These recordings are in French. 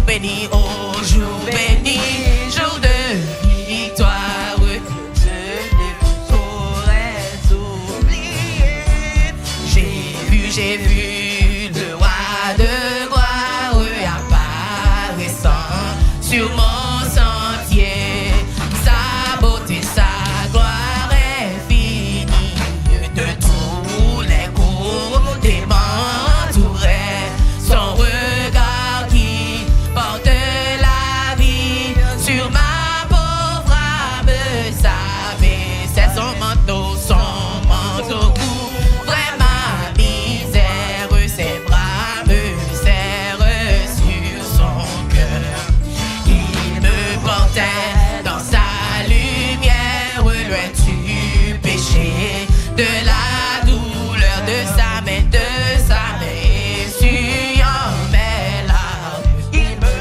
béni, oh jour béni, jour de victoire. J'ai vu le roi de gloire apparaissant sur mon sentier. Sa beauté, sa gloire est finie. De tous les côtés m'entourait. Son regard qui porte la vie sur ma pauvre âme. C'est son manteau couvrait ma misère. Ses bras me serrent sur son cœur. Il me portait dans sa lumière, loin du péché, de la douleur, de sa main, essuyant mes larmes. Il me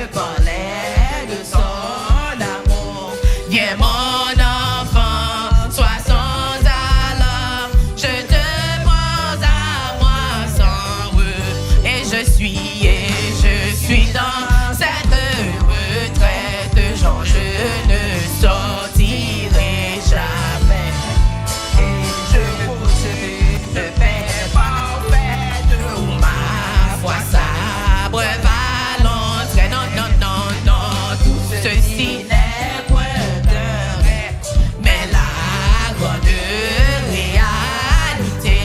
parlait de son amour. Viens mon enfant, sois sans alarme, je te prends à moi sans eux. Et je suis dans cette retraite, genre je ne sortirai jamais. Et je poursuis le fait parfait où ma foi s'abreuve à l'entrée. Non, tout ceci n'est point de rêve, mais la grande réalité,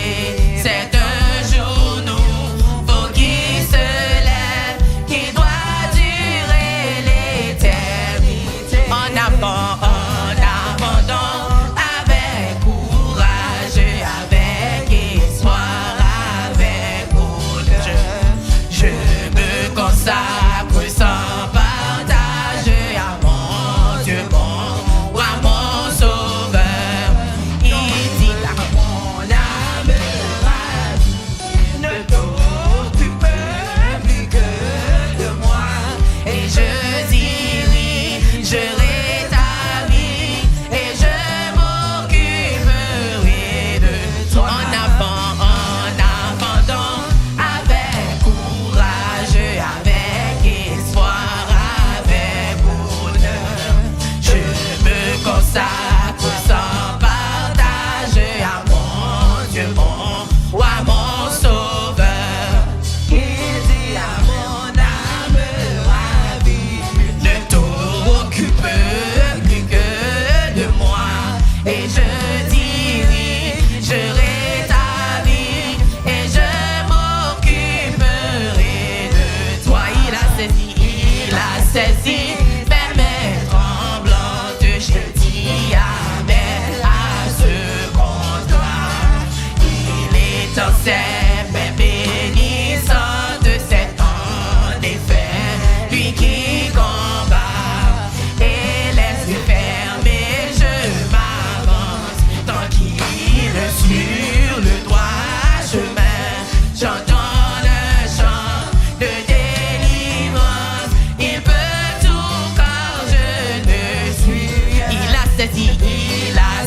c'est un jour nouveau qui se lève, qui doit durer l'éternité. En avant donc, avec courage, avec espoir, avec bonheur, je me consacre sans partage à mon Dieu bon, ou à mon Sauveur. Il dit à mon âme ravie, ne t'occupe plus que de moi. Et je dirigerai ta vie, et je m'occuperai de toi. En avant donc, avec courage, avec espoir, avec bonheur, je me consacre sans partage à mon Dieu bon, ou à mon Sauveur. Il dit à mon âme ravie, ne t'occupe plus que de moi. Et je dirigerai ta vie, et je m'occuperai de toi. Il a saisi mes tremblantes. J'ai dit amen à ce contrat. Il est ancien, mais bénissant de cet en effet, lui qui combat et laisse fermer, je m'avance tranquille sur le droit chemin. J'entends un chant de délivrance. Il peut tout quand je ne suis. Il a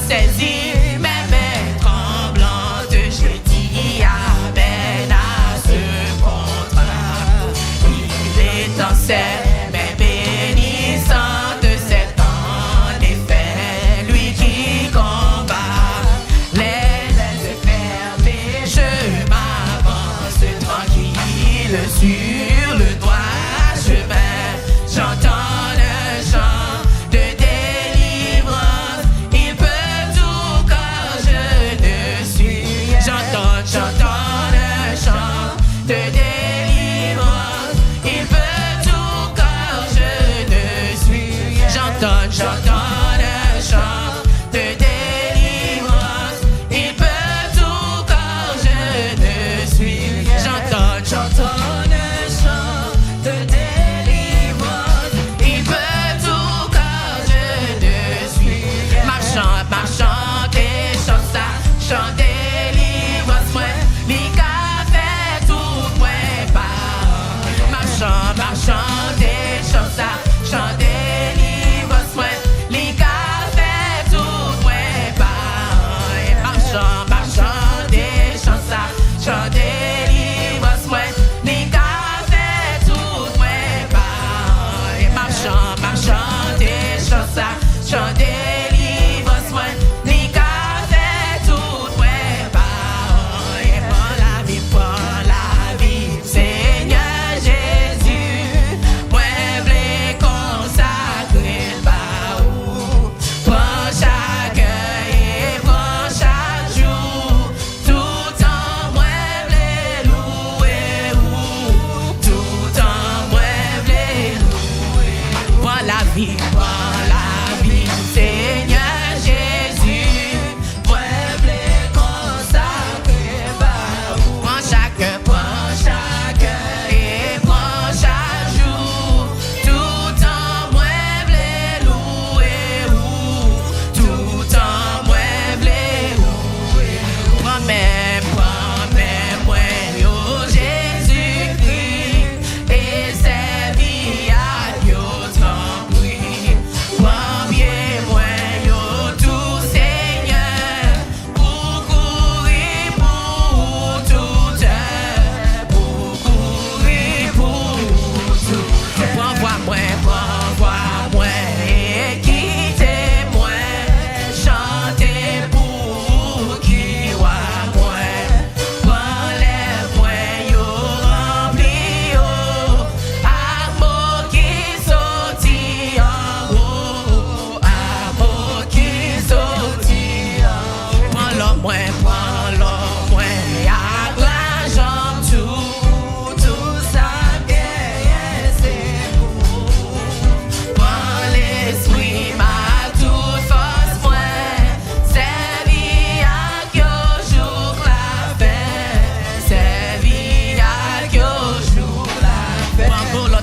saisi mes mains tremblantes. J'ai dit amen à ce contrat. Il est ancien, mais bénissant de cet en effet, lui qui combat les laisse fermer. Je m'avance tranquille sur le droit chemin. J'entends un chant de délivrance. Il peut tout quand je ne suis. J'entends un chant de délivrance. Il peut tout quand je ne suis. J'entends un chant de délivrance. Il peut tout quand je ne suis. J'entends un chant de délivrance. Il peut tout quand je ne suis. Marchant des chants délivrance, moi, li ka fait tout point par. Marchant des chants délivrance, moi,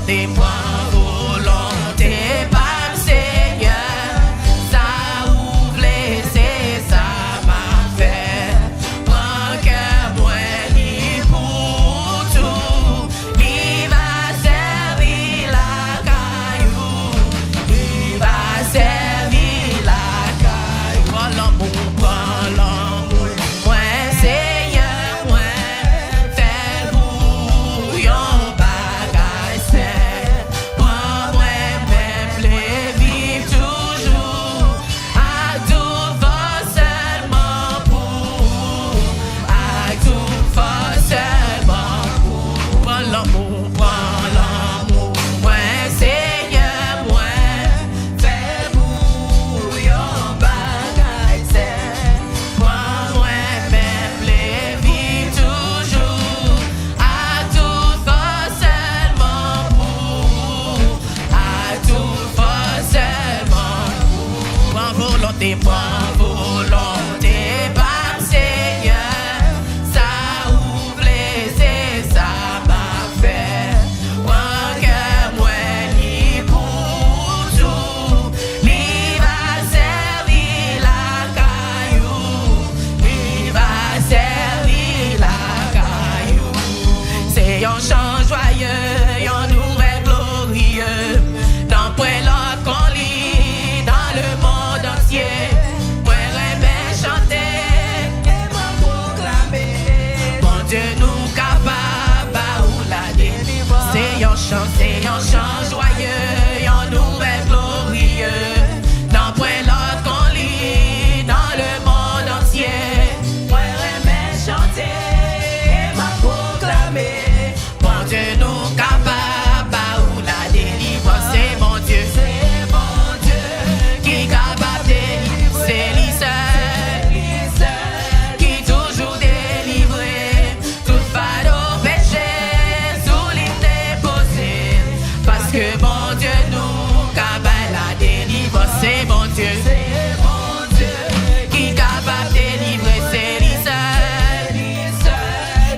volonté, point volonté, pas Seigneur. Ça ouvre laisser, ça m'a fait. Prends cœur, moi, ni pour tout. Il va servir la caillou. Il va servir la caillou. Prends l'amour, moi, Seigneur, moi. Fais bouillon, bagaille, c'est. Prends moi, même les vivre toujours. À tout va seulement pour. À tout va seulement pour. Prends l'amour, moi, Seigneur, moi. Fais bouillon, bagaille, c'est. Prends moi, même les vivre toujours. À tout va seulement pour. À tout va seulement pour. Prends volonté, pas Seigneur. Ça ouvre laisser, ça m'a fait. Prends cœur, moi, ni pour tout. Il va servir la caillou. Il va servir la caillou. C'est un chant joyeux, un nouvel glorieux. Dans point l'autre qu'on lit dans le monde entier. Moi, remets chanter et moi proclamer. Bon Dieu nous capable ou la délivrance. C'est un chant joyeux, un nouvel glorieux. Dans point l'autre qu'on lit dans le monde entier. Moi, remets chanter et moi proclamer. Bon Dieu nous capable ou la délivrance. C'est mon Dieu qui capable de délivrer. C'est lui seul qui toujours délivrer. Tout fardeau péché sous l'île déposé. Parce que bon Dieu nous capable la délivrance. C'est mon Dieu qui capable de délivrer. C'est lui seul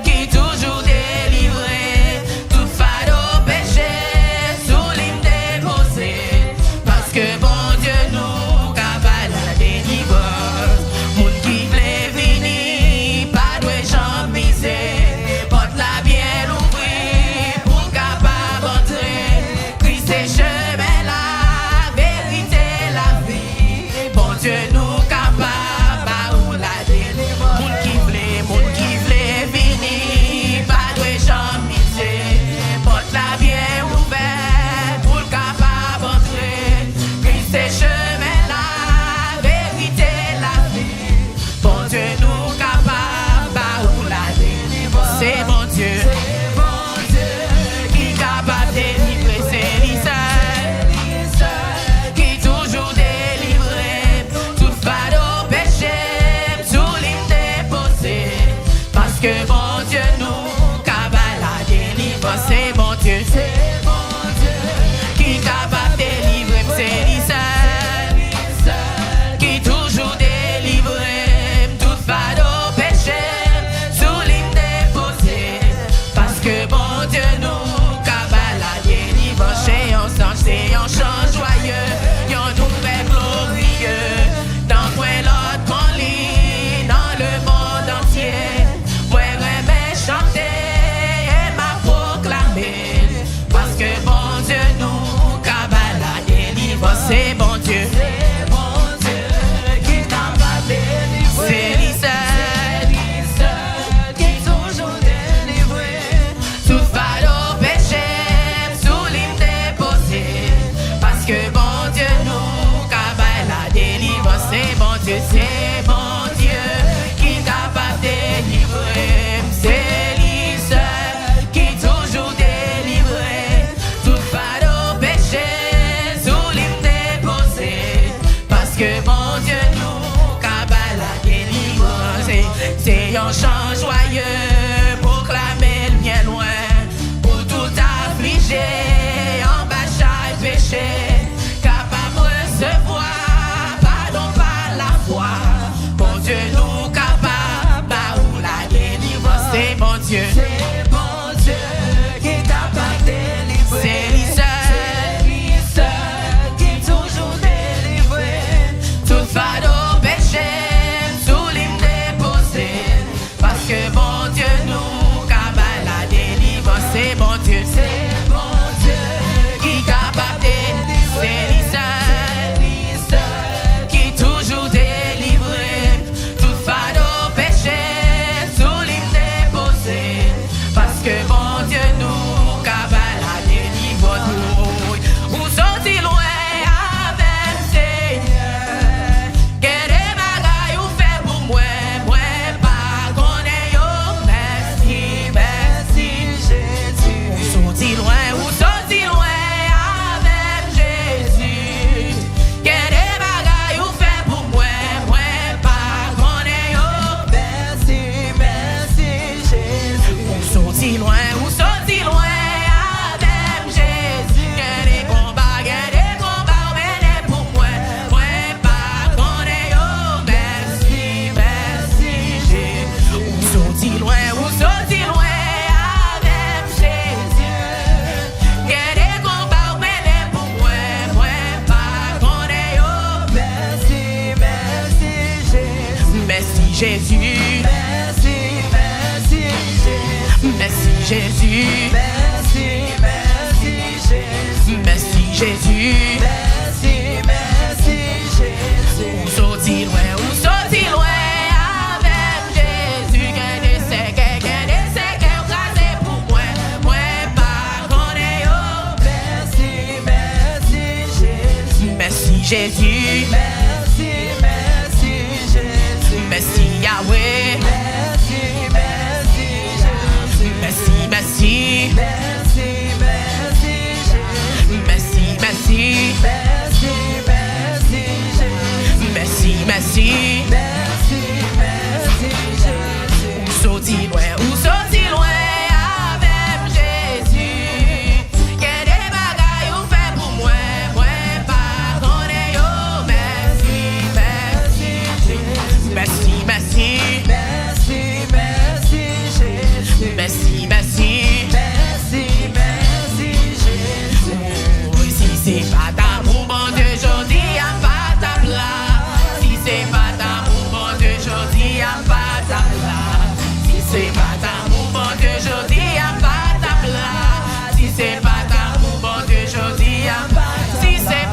qui toujours délivrer. Tout fardeau péché sous l'île déposé. Parce que bon Dieu nous capable la délivrance. Moun qui voulait venir, pas de jambe misée. Porte la bien ouvrir pour capable entrer. Christ est chemin, la vérité, la vie. Bon Dieu nous capable ou la délivrance. Moun qui voulait venir, pas de jambe misée. Porte la bien ouverte pour capable entrer. Christ est chemin, la vérité, la vie. Bon Dieu nous capable ou la délivrance. C'est mon Dieu qui capable de délivrer. C'est lui seul qui toujours délivrer. Tout fardeau péché sous l'île déposé. Parce que bon Dieu nous capable la délivrance. C'est mon Dieu qui capable de délivrer. C'est lui seul qui toujours délivrer. Tout fardeau péché sous l'île déposé. Parce que bon Dieu nous capable la délivrance. C'est un chant joyeux, un nouvel glorieux. Dans point l'autre qu'on lit dans le monde entier. Moi, remets chanter et m'a proclamer. Parce que bon Dieu nous capable la délivrance. C'est bon Dieu qui capable de délivrer. C'est lui seul qui toujours délivrer. Tout fardeau péché sous l'île déposé. Parce que bon Dieu nous capable la délivrance. C'est bon Dieu qui capable de délivrer. C'est lui seul qui toujours délivrer. Tout fardeau péché sous l'île déposé. Parce que bon Dieu nous capable la délivrance. C'est un chant joyeux, proclamer le bien loin. Pour tout affligé, en bas chaque péché. Capable de recevoir pardon par la foi. Bon Dieu nous capable ou la délivrance. C'est bon Dieu qui capable de délivrer. C'est lui Jésus. Merci, merci Jésus. Merci Yahweh. Merci, merci Jésus. Merci, merci. Merci, merci Jésus. Merci, merci. Merci, merci Jésus. Merci, merci. Merci, merci Jésus. Ou sorti loin avec Jésus. Qu'est des bagailles ou fait pour moi, pas connaître yo. Merci, merci Jésus. Merci, merci. Merci, merci Jésus. Merci, merci. Merci, merci Jésus. Oh, si c'est pas d'amour, bon Dieu, j'en dis y'a pas ta place. Si c'est pas d'amour, bon Dieu, j'en dis y'a pas ta place. Si c'est pas d'amour, bon Dieu, j'en dis y'a pas ta place. Si c'est pas d'amour, bon Dieu, j'en dis y'a pas. Si c'est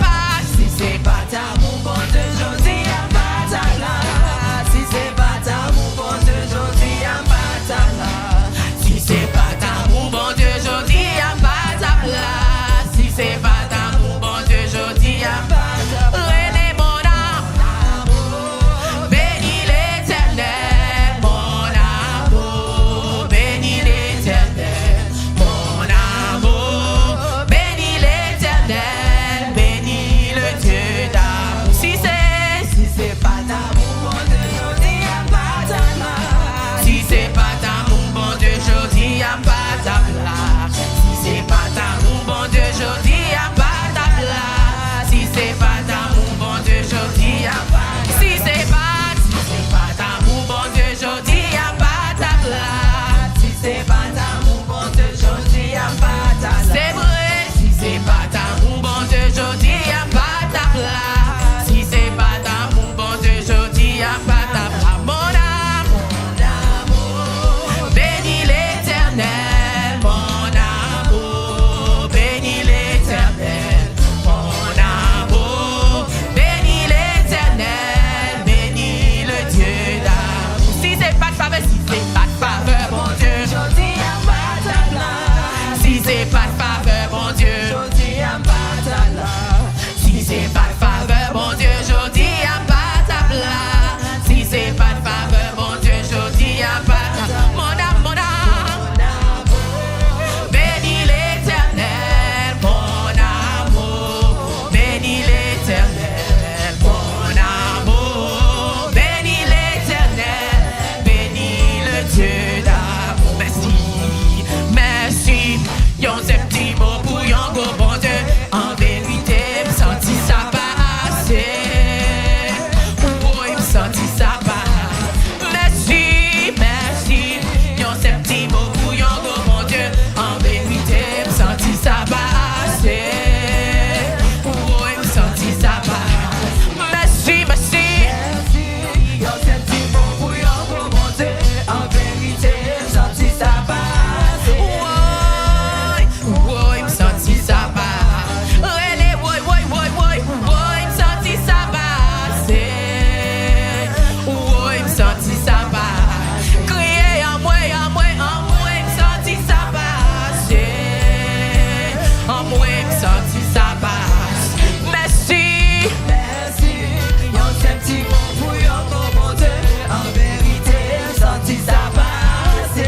pas d'amour, bon Dieu, j'en dis y'a pas ta place. Si c'est pas d'amour, bon Dieu, j'en dis y'a pas ta place. Si c'est pas d'amour, bon Dieu, j'en dis y'a pas ta place. Si c'est pas d'amour, bon Dieu, j'en dis y'a pas ta place. René mon amour, bénis l'Éternel, mon amour, bénis l'Éternel, mon amour, bénis l'Éternel, bénis le Dieu d'amour. Si c'est pas d'amour, bon Dieu, j'en dis y'a pas ta place. Si c'est pas d'amour, bon Dieu, j'en dis y'a pas ta place. Si c'est pas d'amour, bon Dieu, j'en dis y'a pas ta place. Si c'est pas d'amour, bon Dieu, j'en dis y'a pas. Si c'est pas d'amour, bon Dieu, j'en dis y'a pas ta place. Si c'est pas d'amour, bon Dieu, j'en dis y'a pas ta place. C'est vrai. Si c'est pas d'amour, bon Dieu, j'en dis y'a pas ta place. Si c'est pas d'amour, bon Dieu, j'en dis y'a pas ta place. Mon amour, bénis l'Éternel, mon amour, bénis l'Éternel, mon amour, bénis l'Éternel, bénis le Dieu d'amour. Si c'est pas de faveur, si c'est pas de faveur, mon Dieu, J'en dis y'a pas ta place. si c'est pas de faveur, mon Dieu, J'en dis y'a pas ta place. si c'est pas de faveur, mon Dieu, je dis y'a pas ta place. Si c'est pas de faveur, mon Dieu, je dis y'a pas ta place. Mon âme, bénis l'Éternel, mon amour, bénis l'Éternel, mon amour, bénis l'Éternel, bénis le Dieu d'amour. Merci, merci, yon ces petits mots pour yon go bon Dieu. En vérité, me senti ça passer. Oh, me senti ça passer. Merci, merci, yon ces petits mots pour yon go bon Dieu. En vérité, me senti ça passer. Oh, me senti ça passer. Merci, merci. Merci, y'a ces petits mots pour yon go bon Dieu. En vérité, j'en dis ça passe. Ouais, me senti ça passe. René, ouais, me senti ça passe. Ouais, me senti ça passe. Crier en moi, me senti ça passe. En moi, me senti ça passe. Merci. Merci, y'a ces petits mots pour yon go bon Dieu. En vérité, j'en dis ça passe.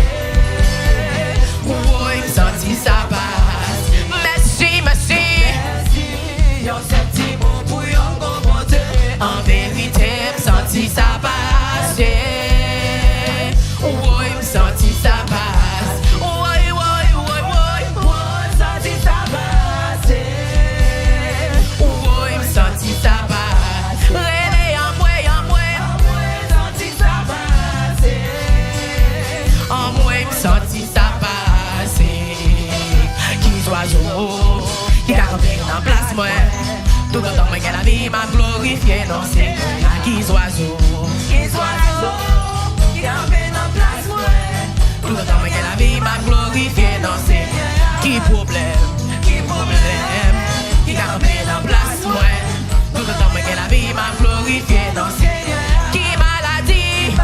Ouais, me senti ça passe. Merci, merci. Merci, y'a ces petits mots pour yon go bon Dieu. En vérité, me senti ça passe. Ouais, me senti ça passe. Ouais, J'en dis ça passe. ouais, me senti ça passe. René en moi, J'en dis ça passe. en moi, me senti ça passe. Qui oiseau, qui campé en place moi. Tout le temps que la vie m'a glorifié, non c'est qui oiseau. Qu'ils oiseaux, qui campent en place, moi. Tout le temps que la vie m'a glorifié, non c'est qui problème, qui campé en place moi. Tout le temps que la vie m'a glorifié, non c'est qui maladie,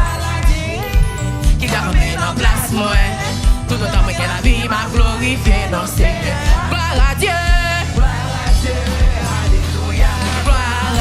qui campé en place moi. Tout le temps que la vie m'a glorifié, non c'est gloire à Dieu. Gloire à Dieu, alléluia. Gloire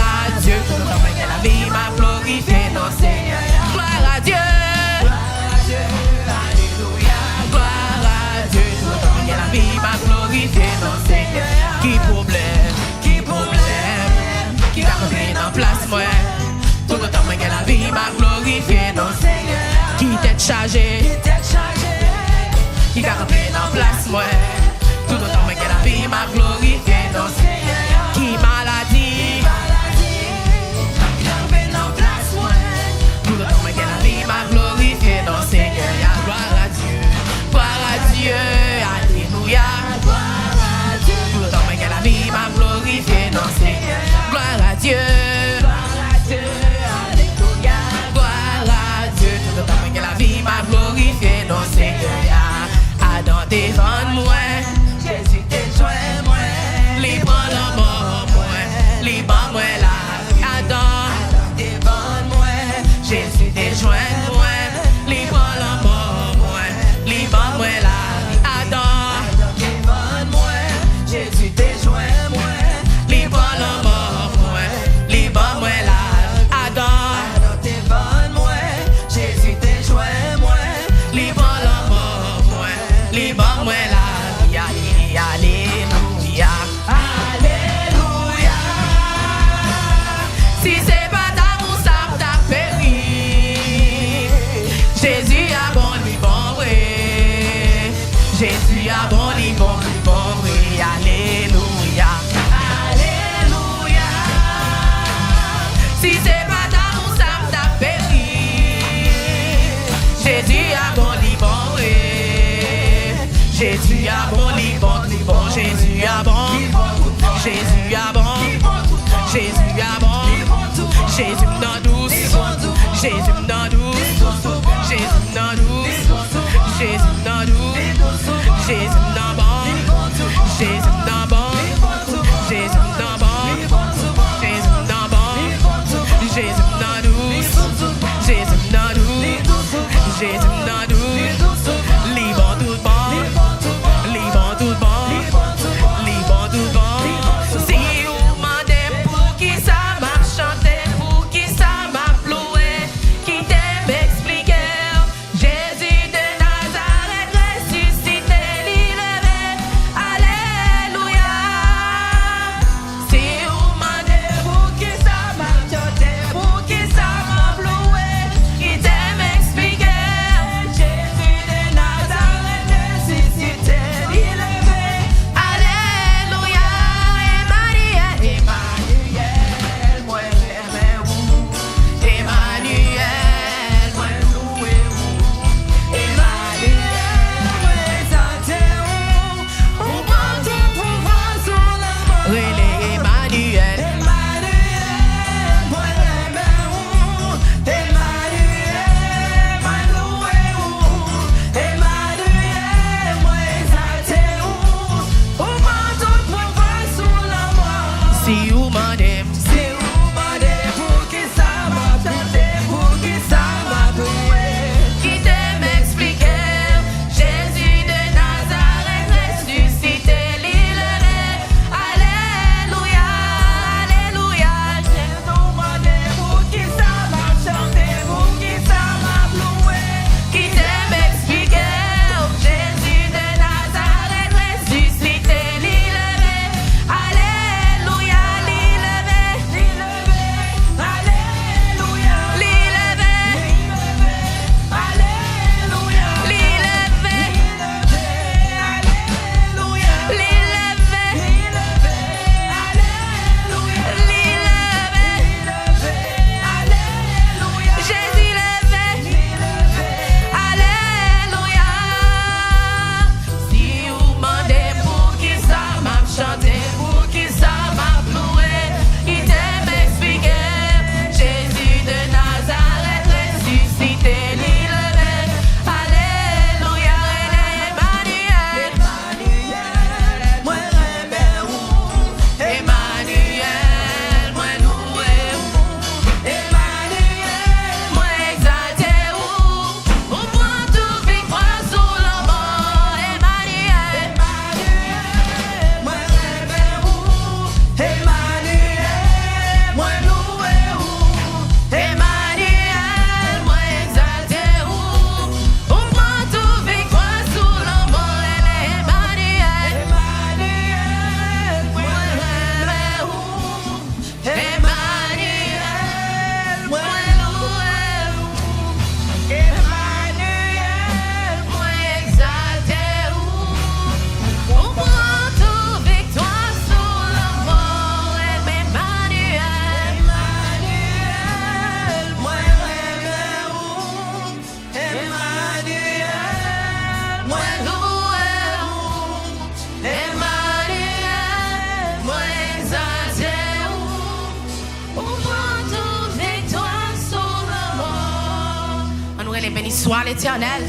soit l'Éternel.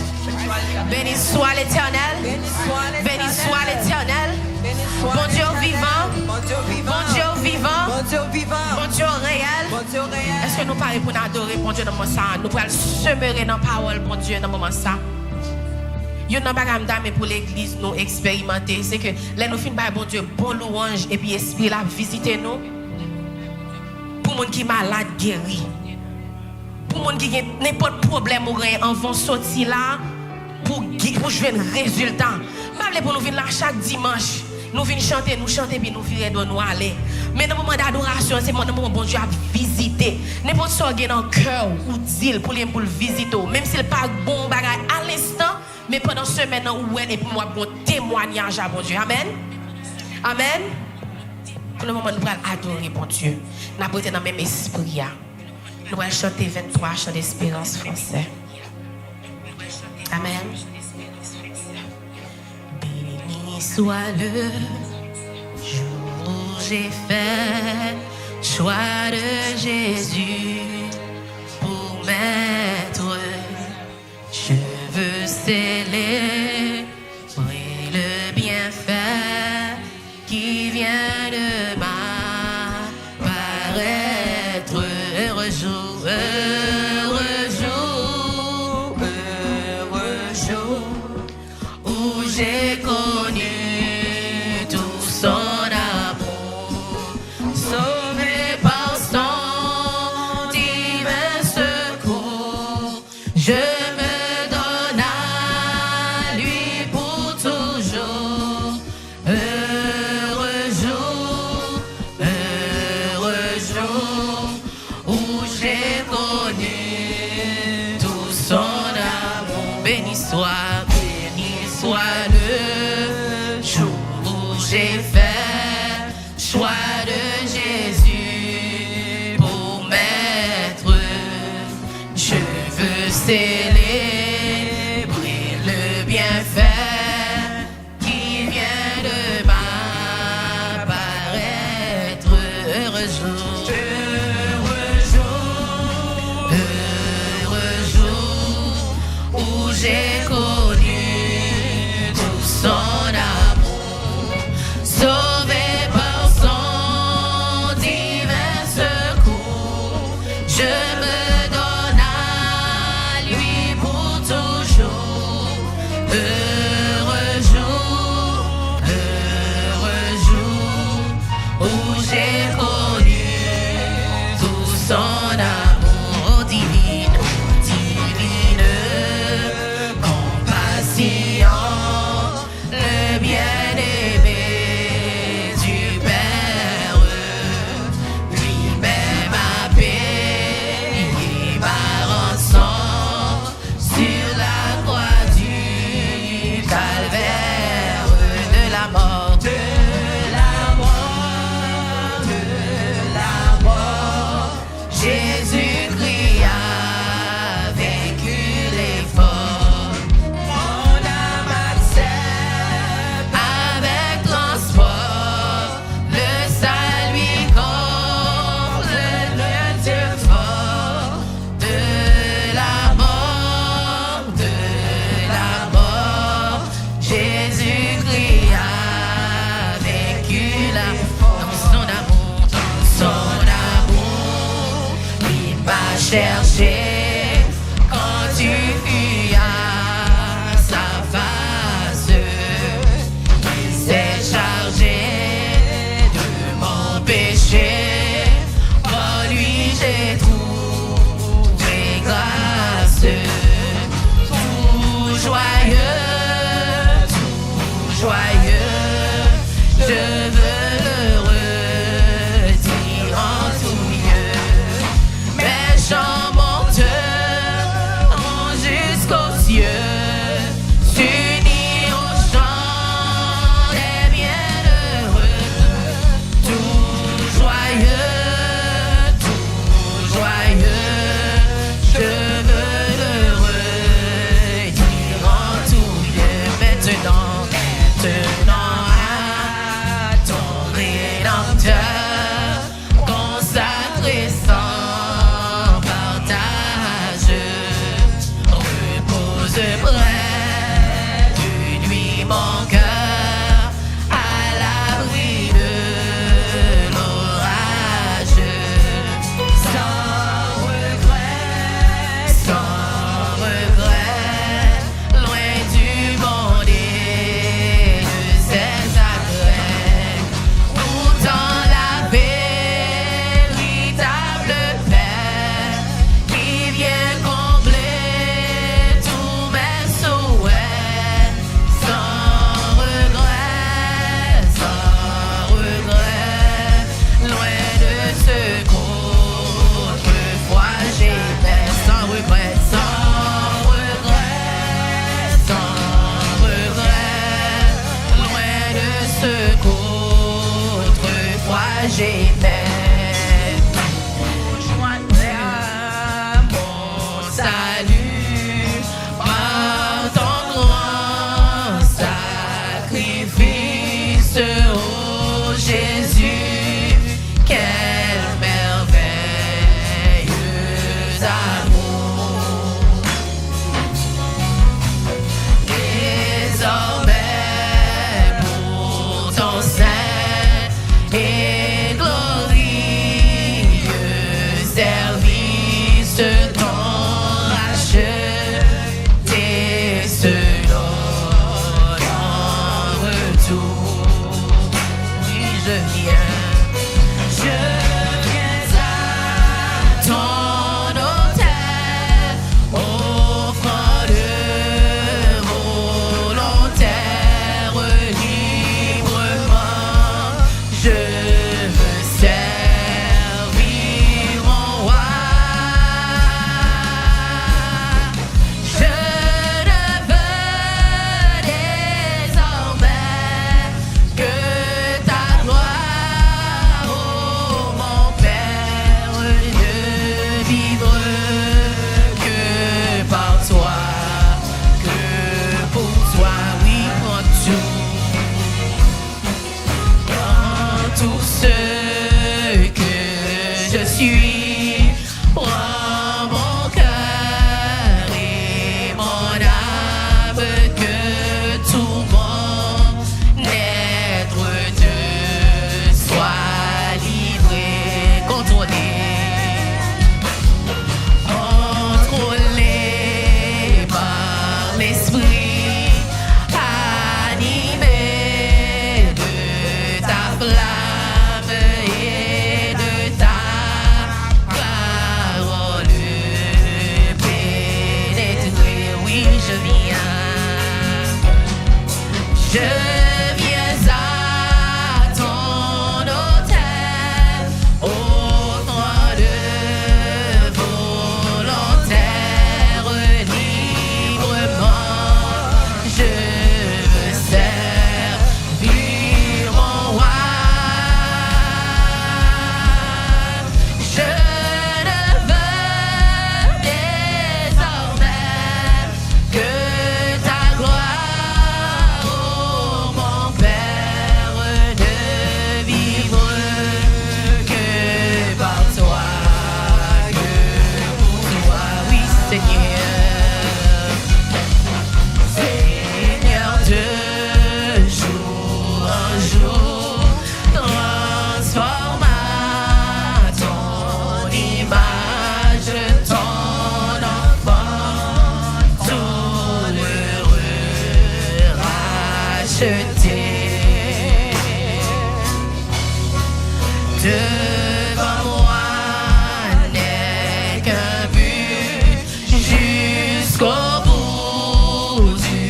Béni soit l'Éternel. Béni soit l'Éternel. Bon Dieu vivant. Bon Dieu vivant. Bon Dieu réel. Est-ce que nous parlons pour nous adorer bon Dieu dans le moment ça? Nous pouvons semer dans la parole bon Dieu dans le moment ça. Yo nan bagam dame pour l'église nous expérimenter c'est que là nous fin ba bon Dieu bon louange et puis esprit la visiter nous pour monde qui malade guéri pour monde qui n'importe problème ou rien en vont sortir là pour jouer un résultat pas pour nous venir là chaque dimanche nous venons chanter puis nous virer de nous aller mais dans le moment d'adoration c'est le moment bon Dieu a visiter n'importe ce qui est dans le cœur ou dire pour le visiter même s'il pas bon bagage à l'instant mais pendant ce semaine où et pour moi bon témoignage à bon Dieu amen amen pour le moment nous allons adorer bon Dieu nous allons être dans le même esprit nous allons chanter 23 chants d'espérance français amen. Béni soit le jour où j'ai fait choix de Jésus pour m'être. Je veux célébrer le bienfait qui vient de m'apparaître. Heureux jour, heureux jour, heureux jour où j'ai connu tout son amour, sauvé par son divin secours. Je me donne à lui pour toujours. Heureux jour où j'ai connu tout son amour. Béni soit le jour où j'ai fait choix de Jésus pour m'être. Je veux célébrer le bienfait qui vient de m'apparaître. Heureux jour, heureux jour où j'ai connu tout son amour, sauvé par son divin secours. Je me donne à lui pour toujours. Heureux jour où j'ai connu tout son amour. Divine compassion, le bien-aimé du Père, lui-même a payé ma rançon sur la croix du calvaire, de la mort, Jésus-Christ a vaincu l'effort. Mon âme accepte avec transport le salut contre le Dieu fort. De la mort, Jésus-Christ a vaincu l'effort. Dans son amour, il m'a cherché quand tu fus à sa face. Il s'est chargé de mon péché. En lui j'ai trouvé grâce. Tout joyeux, je veux le redire en tout lieu. Mes chants montent jusqu'aux cieux, s'unir au chant des bienheureux. Tout joyeux, je veux le redire en tout lieu. Maintenant à ton bruit de l'orage. Sans regret, Sans regret, loin du monde et de ses agrès. Pourtant la véritable paix qui vient combler tous mes souhaits. Sans regret, loin de ce qu'autrefois j'étais. Sans regret, loin de ce qu'autrefois j'étais. Joindrai à mon salut par ton grand sacrifice, oh Jésus, quel merveilleux amour. Désormais pour ton saint et glorieux service, ton racheté se donne en retour. Oui, je viens à ton autel, offrande volontaire, librement. Je veux servir mon roi. Je ne veux désormais que ta gloire, oh mon Père, ne vivre que par toi, que pour toi, oui, en tout ce que je suis. Prends mon cœur et mon âme, que tout mon être te soit livré, contrôlé par l'esprit, animé de ta flamme et de ta parole pénétrée. Oui, je viens à ton autel, offrande volontaire, librement. Je veux servir mon roi. Je ne veux désormais que ta gloire, oh mon Père, ne vivre que par toi, que pour toi, oui Seigneur. Seigneur, de jour en jour, transforme à ton image ton enfant, tout heureux racheté. Devant moi n'est qu'un but, jusqu'au bout du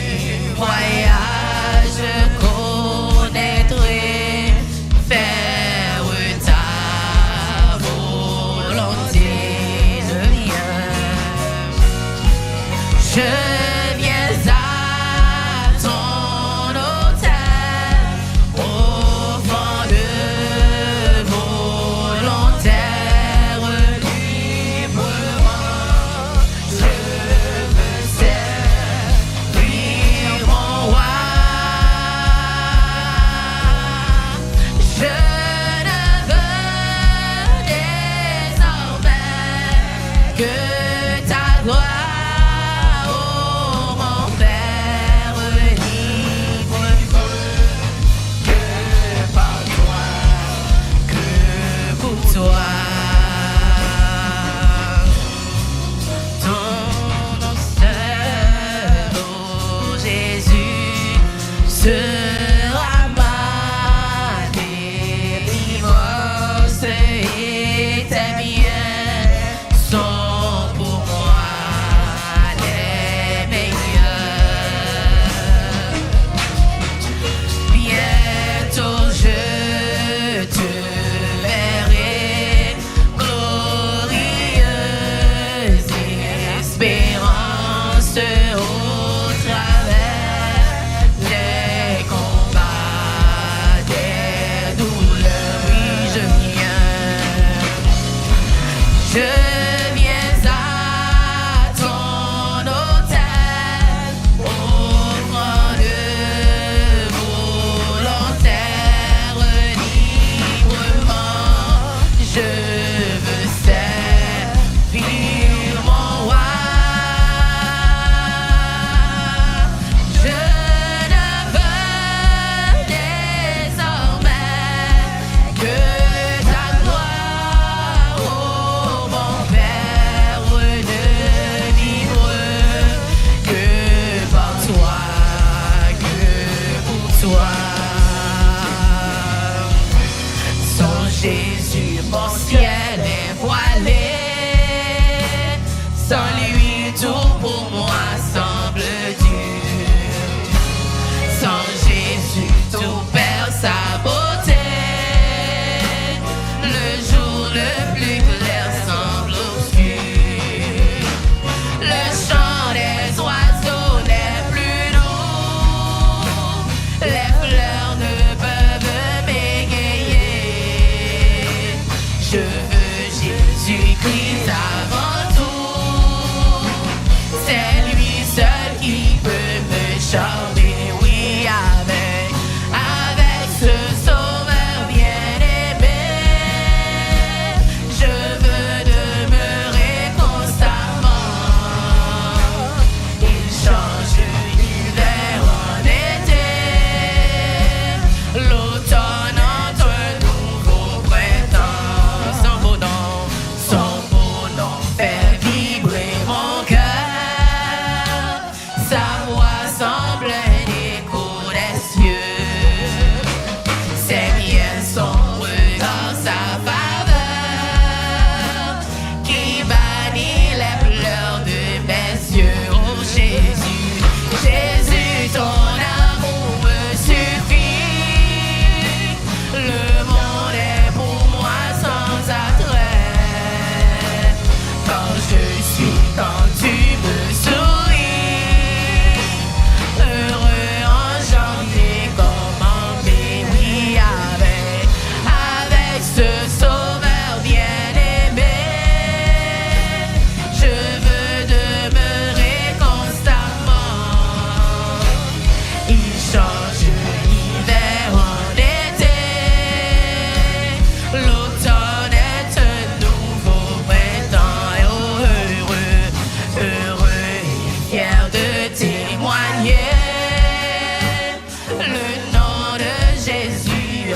voyage, connaître et faire ta volonté. Je viens à ton autel, offrande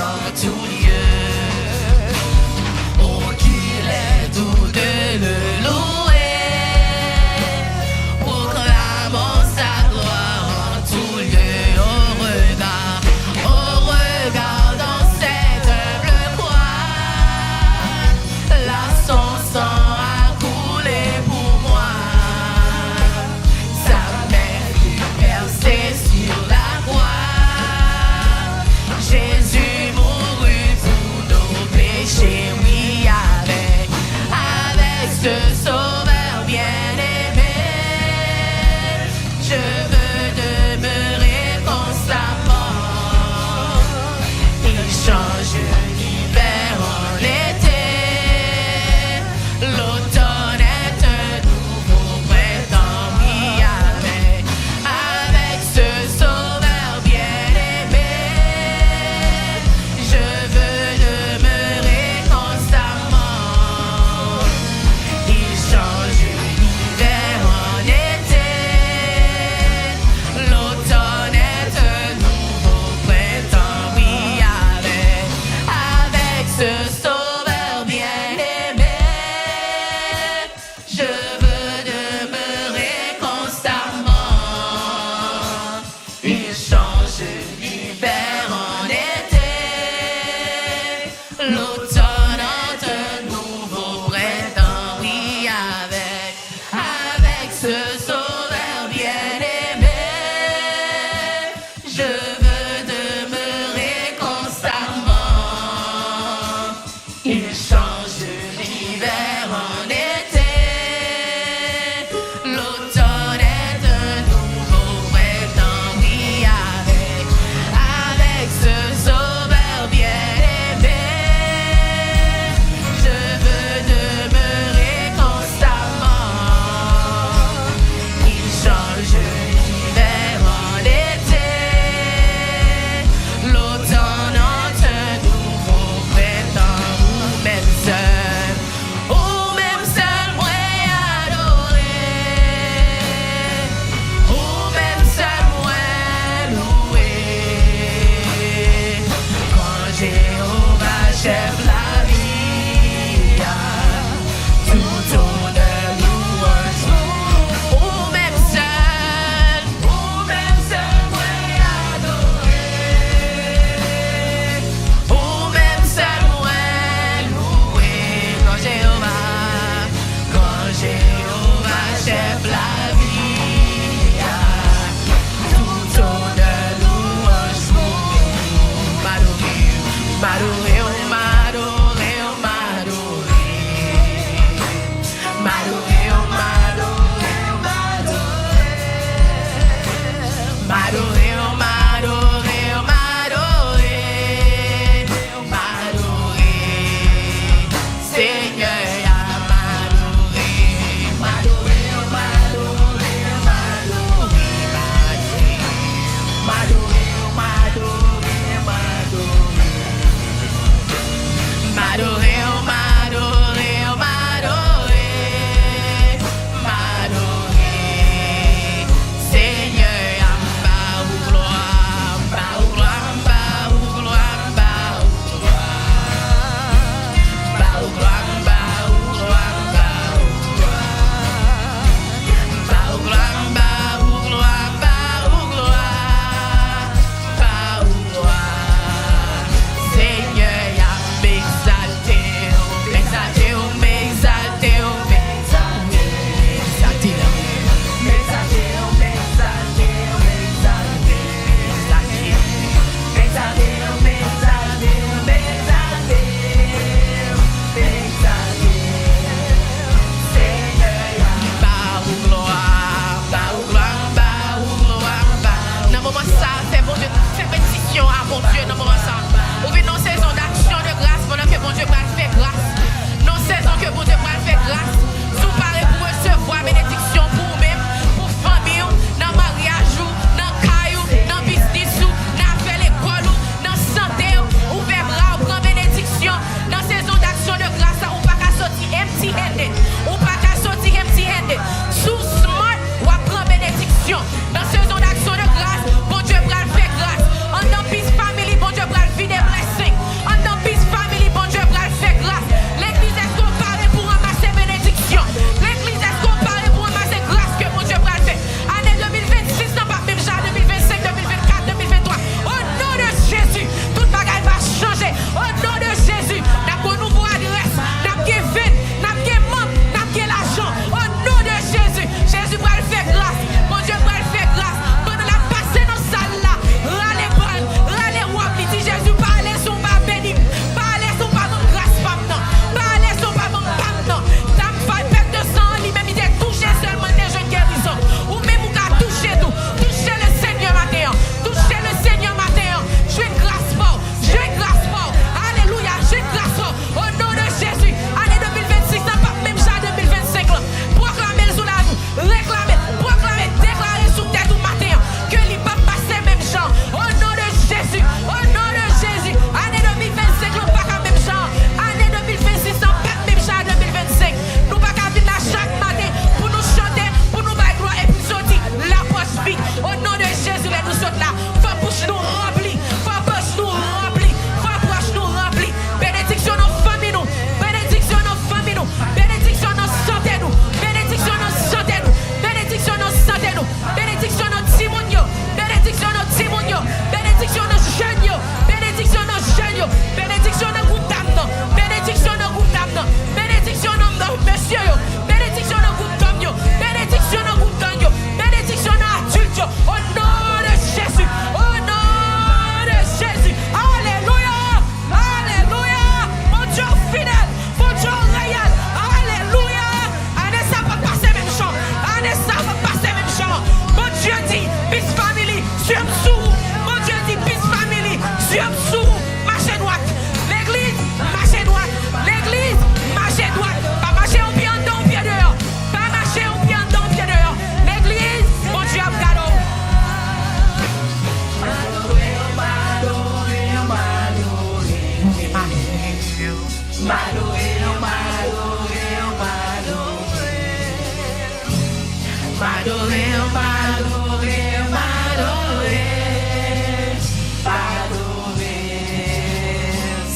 en tout lieu. Oh, qu'il est doux de le louer, proclamons sa gloire en tout lieu. Au regard dans cette humble croix, là son sang a coulé pour moi. Sa main fut percée sur la croix. Jésus mourut pour nos péchés, oui, avec ce sauveur bien-aimé. Je veux demeurer constamment. Il change l'hiver en été. L'automne est un nouveau printemps, oui, avec ce sauveur bien-aimé. Je veux demeurer constamment. Il change l'hiver en été. L'automne est un nouveau printemps, oui, avec ce sauveur bien-aimé. Je veux demeurer constamment. Il change l'hiver en été. L'automne est un nouveau printemps, oui, avec ce sauveur bien-aimé. Je veux demeurer constamment. Il change l'hiver en été. L'automne est un nouveau printemps, oui, avec ce sauveur bien-aimé. Je veux demeurer constamment. Il change l'hiver en été. L'automne est un nouveau printemps. Ou même seul, moi adoré. Ou même seul, moi loué. Quand Jéhovah chef la vie, tout honneur louange. Ou même seul, moi adoré. Ou même seul, moi loué. Quand Jéhovah chef la vie, tout honneur louange pour nous. M'adorer, oh, m'adorer, oh, m'adorer. M'adorer, oh, m'adorer, oh, m'adorer. M'adorer, oh, m'adorer, oh, m'adorer. M'adorer. Seigneur, m'adorer. M'adorer, oh, m'adorer, oh, m'adorer. M'adorer, oh, m'adorer, m'adorer.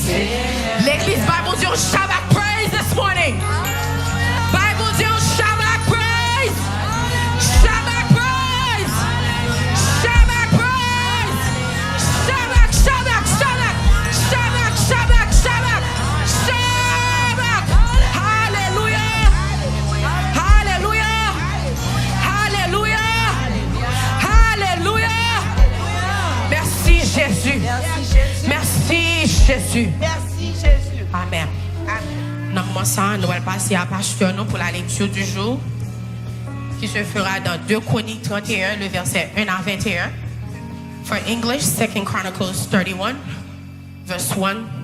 L'église Bible dit on Shabbat praise this morning. Bible dit on Shabbat praise. Shabbat praise. Shabbat praise. Shabbat, Shabbat, Shabbat. Shabbat, Shabbat, Shabbat. Shabbat. Hallelujah. Hallelujah. Hallelujah. Hallelujah. Merci Jésus. Merci Jésus. Merci Jésus. Amen. Dans le moment ça, nous allons passer à pasteur nous pour la lecture du jour qui se fera dans 2 Chroniques 31, le verset 1 à 21. For English, 2 Chronicles 31, verse 1